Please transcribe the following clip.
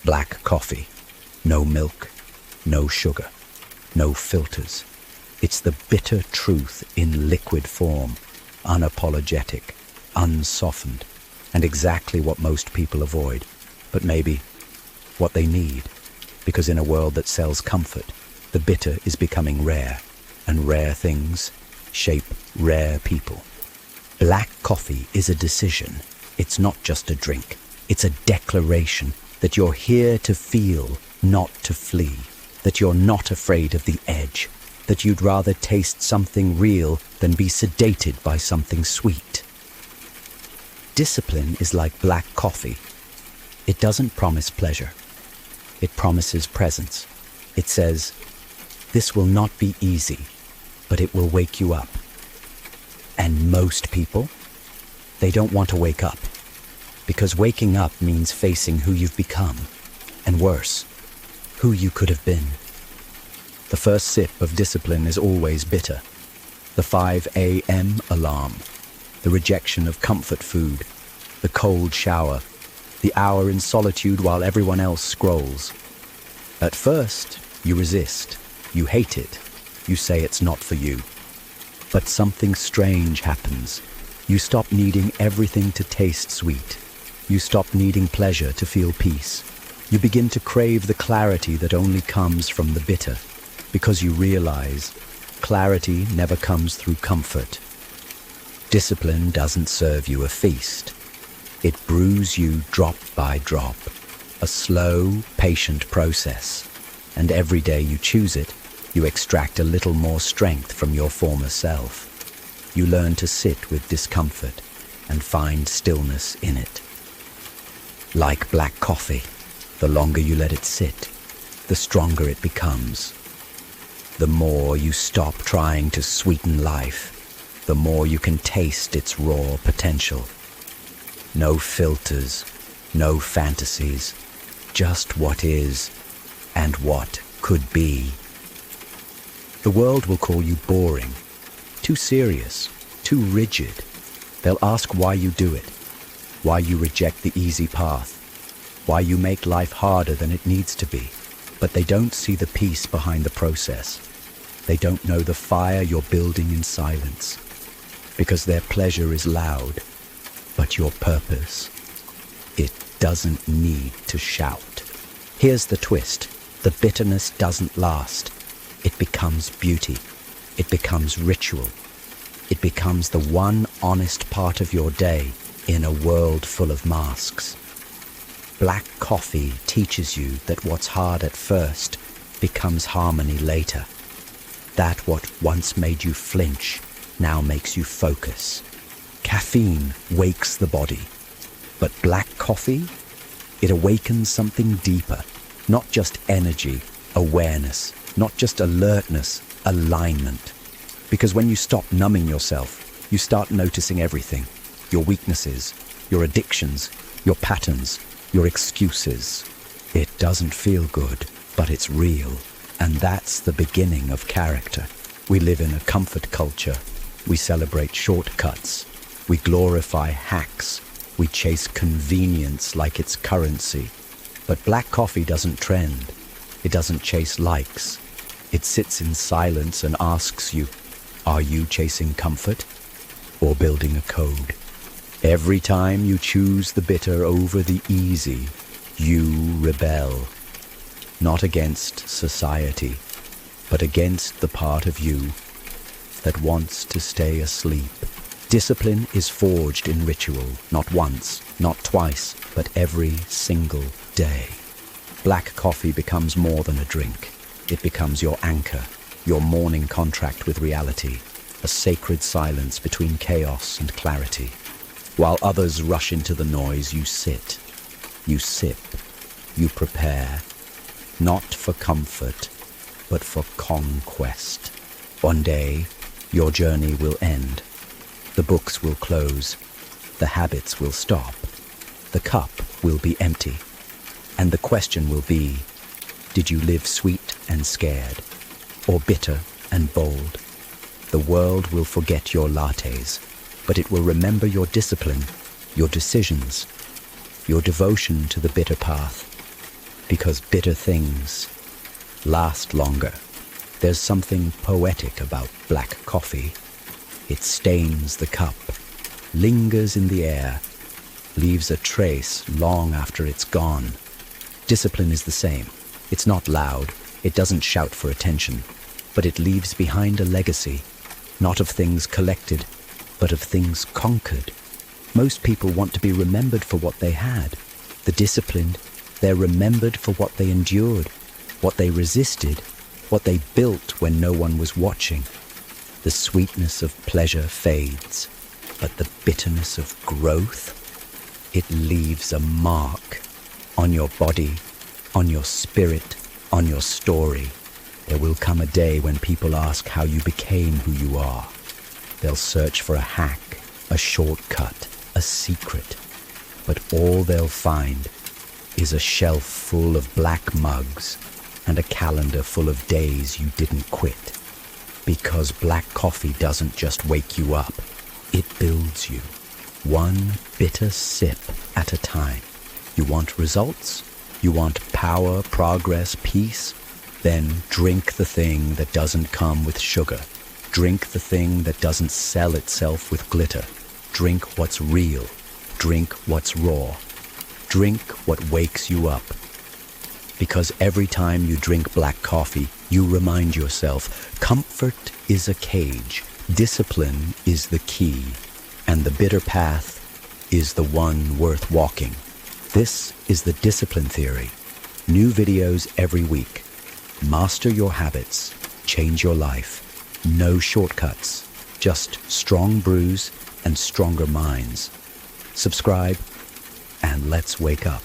Black coffee. No milk, no sugar, no filters. It's the bitter truth in liquid form, unapologetic, unsoftened, and exactly what most people avoid, but maybe what they need, because in a world that sells comfort, the bitter is becoming rare, and rare things shape rare people. Black coffee is a decision. It's not just a drink. It's a declaration that you're here to feel, not to flee, that you're not afraid of the edge, that you'd rather taste something real than be sedated by something sweet. Discipline is like black coffee. It doesn't promise pleasure. It promises presence. It says, this will not be easy, but it will wake you up. And most people, they don't want to wake up, because waking up means facing who you've become, and worse, who you could have been. The first sip of discipline is always bitter. The 5 a.m. alarm, the rejection of comfort food, the cold shower, the hour in solitude while everyone else scrolls. At first, you resist, you hate it, you say it's not for you. But something strange happens. You stop needing everything to taste sweet. You stop needing pleasure to feel peace. You begin to crave the clarity that only comes from the bitter, because you realize clarity never comes through comfort. Discipline doesn't serve you a feast. It brews you drop by drop, a slow, patient process. And every day you choose it, you extract a little more strength from your former self. You learn to sit with discomfort and find stillness in it. Like black coffee, the longer you let it sit, the stronger it becomes. The more you stop trying to sweeten life, the more you can taste its raw potential. No filters, no fantasies, just what is and what could be. The world will call you boring, too serious, too rigid. They'll ask why you do it, why you reject the easy path, why you make life harder than it needs to be. But they don't see the peace behind the process. They don't know the fire you're building in silence, because their pleasure is loud, but your purpose, it doesn't need to shout. Here's the twist. The bitterness doesn't last. It becomes beauty. It becomes ritual. It becomes the one honest part of your day in a world full of masks. Black coffee teaches you that what's hard at first becomes harmony later. That what once made you flinch now makes you focus. Caffeine wakes the body, but black coffee, it awakens something deeper. Not just energy, awareness, not just alertness, alignment. Because when you stop numbing yourself, you start noticing everything. Your weaknesses, your addictions, your patterns, your excuses. It doesn't feel good, but it's real. And that's the beginning of character. We live in a comfort culture. We celebrate shortcuts. We glorify hacks. We chase convenience like it's currency. But black coffee doesn't trend. It doesn't chase likes. It sits in silence and asks you, are you chasing comfort or building a code? Every time you choose the bitter over the easy, you rebel. Not against society, but against the part of you that wants to stay asleep. Discipline is forged in ritual, not once, not twice, but every single day. Black coffee becomes more than a drink. It becomes your anchor, your morning contract with reality, a sacred silence between chaos and clarity. While others rush into the noise, you sit, you sip, you prepare, not for comfort, but for conquest. One day, your journey will end. The books will close. The habits will stop. The cup will be empty. And the question will be, did you live sweet and scared, or bitter and bold? The world will forget your lattes, but it will remember your discipline, your decisions, your devotion to the bitter path. Because bitter things last longer. There's something poetic about black coffee. It stains the cup, lingers in the air, leaves a trace long after it's gone. Discipline is the same. It's not loud, it doesn't shout for attention, but it leaves behind a legacy, not of things collected, but of things conquered. Most people want to be remembered for what they had. The disciplined, they're remembered for what they endured, what they resisted, what they built when no one was watching. The sweetness of pleasure fades, but the bitterness of growth, it leaves a mark on your body, on your spirit, on your story. There will come a day when people ask how you became who you are. They'll search for a hack, a shortcut, a secret, but all they'll find is a shelf full of black mugs and a calendar full of days you didn't quit. Because black coffee doesn't just wake you up, it builds you, one bitter sip at a time. You want results? You want power, progress, peace? Then drink the thing that doesn't come with sugar. Drink the thing that doesn't sell itself with glitter. Drink what's real. Drink what's raw. Drink what wakes you up. Because every time you drink black coffee, you remind yourself, comfort is a cage, discipline is the key, and the bitter path is the one worth walking. This is the Discipline Theory. New videos every week. Master your habits, change your life. No shortcuts, just strong brews and stronger minds. Subscribe, and let's wake up.